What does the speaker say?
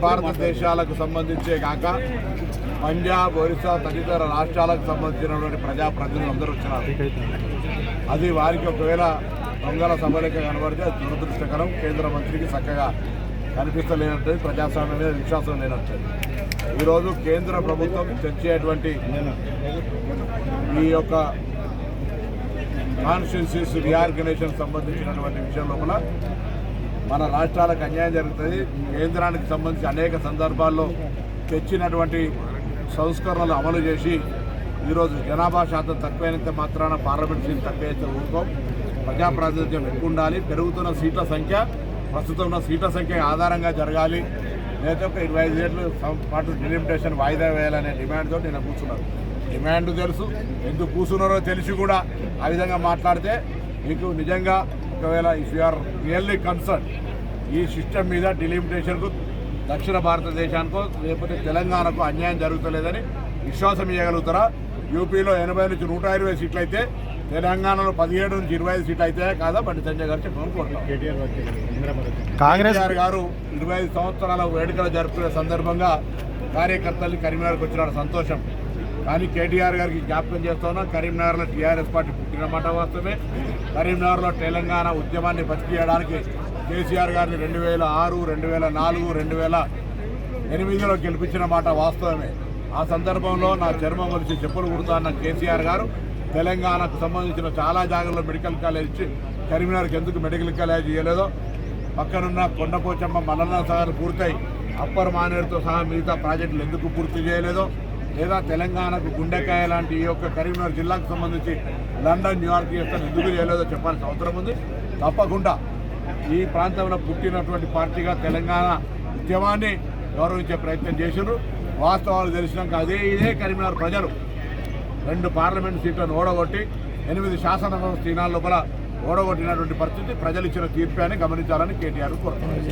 భారతదేశాలకు సంబంధించే కాక పంజాబ్, ఒరిస్సా తదితర రాష్ట్రాలకు సంబంధించినటువంటి ప్రజాప్రతినిధులు అందరూ వచ్చినారు. అది వారికి ఒకవేళ దొంగల సభలకే కనబడితే అది దురదృష్టకరం. కేంద్ర మంత్రికి చక్కగా కనిపిస్తలేనట్టు, ప్రజాస్వామ్యం మీద విశ్వాసం లేనట్టు. ఈరోజు కేంద్ర ప్రభుత్వం తెచ్చేటువంటి ఈ యొక్క కాన్స్టిట్యున్సీస్ రీఆర్గనైజేషన్ సంబంధించినటువంటి విషయం లోపల మన రాష్ట్రాలకు అన్యాయం జరుగుతుంది. కేంద్రానికి సంబంధించి అనేక సందర్భాల్లో తెచ్చినటువంటి సంస్కరణలు అమలు చేసి ఈరోజు జనాభా శాతం తక్కువైనంత మాత్రాన పార్లమెంట్ సీట్లు తక్కువైతే ఊరుకోం. ప్రజాప్రాతినిధ్యం ఎక్కువ ఉండాలి. పెరుగుతున్న సీట్ల సంఖ్య ప్రస్తుతం ఉన్న సీట్ల సంఖ్య ఆధారంగా జరగాలి. లేదా ఒక 25 ఏళ్ళు పాటు డిలిమిటేషన్ వాయిదా వేయాలనే డిమాండ్తో నేను కూర్చున్నాను. డిమాండ్ తెలుసు, ఎందుకు కూర్చున్నారో తెలిసి కూడా ఆ విధంగా మాట్లాడితే మీకు నిజంగా ఒకవేళ if you are really concern ఈ సిస్టమ్ మీద డిలిమిటేషన్కు దక్షిణ భారతదేశానికో లేకపోతే తెలంగాణకు అన్యాయం జరుగుతలేదని విశ్వాసం ఇవ్వగలుగుతారా? యూపీలో 80 నుంచి 120 సీట్లు అయితే తెలంగాణలో 17 నుంచి 25 సీట్లు అయితే కాదా? బండి సంజయ్ గారు చెప్పడం కోరుతాం. కాంగ్రెస్ గారు 25 సంవత్సరాల వేడుకలు జరుపుకునే సందర్భంగా కార్యకర్తల్ని కరీంనగర్కి వచ్చినాడు, సంతోషం. కానీ కేటీఆర్ గారికి జ్ఞాపకం చేస్తున్నా, కరీంనగర్లో టీఆర్ఎస్ పార్టీ పుట్టిన మాట వాస్తవమే. కరీంనగర్లో తెలంగాణ ఉద్యమాన్ని బతికియడానికి కేసీఆర్ గారిని 2006, 2004, 2008లో గెలిపించిన మాట వాస్తవమే. ఆ సందర్భంలో నా చర్మం వచ్చి చెప్పులు కుడుతా అన్న కేసీఆర్ గారు తెలంగాణకు సంబంధించిన చాలా జాగాల్లో మెడికల్ కాలేజ్ ఇచ్చి కరీంనగర్కి ఎందుకు మెడికల్ కాలేజ్ ఇవ్వలేదో, పక్కనున్న కొండపోచమ్మ మల్లన్న సాగర్ పూర్తయి అప్పర్ మానేరుతో సహా మిగతా ప్రాజెక్టులు ఎందుకు పూర్తి చేయలేదో, లేదా తెలంగాణకు గుండెకాయ లాంటి ఈ యొక్క కరీంనగర్ జిల్లాకు సంబంధించి లండన్, న్యూయార్క్ చేస్తాను ఎందుకు చేయలేదో చెప్పాల్సిన అవసరం ఉంది. తప్పకుండా ఈ ప్రాంతంలో పుట్టినటువంటి పార్టీగా తెలంగాణ ఉద్యమాన్ని గౌరవించే ప్రయత్నం చేశారు. వాస్తవాలు తెలిసినాక ఇదే కరీంనగర్ ప్రజలు 2 పార్లమెంట్ సీట్లను ఓడగొట్టి 8 శాసనసభ స్థానాల లోపల ఓడగొట్టినటువంటి పరిస్థితి ప్రజలు ఇచ్చిన తీర్పు అని గమనించాలని కేటీఆర్ కోరుతున్నారు.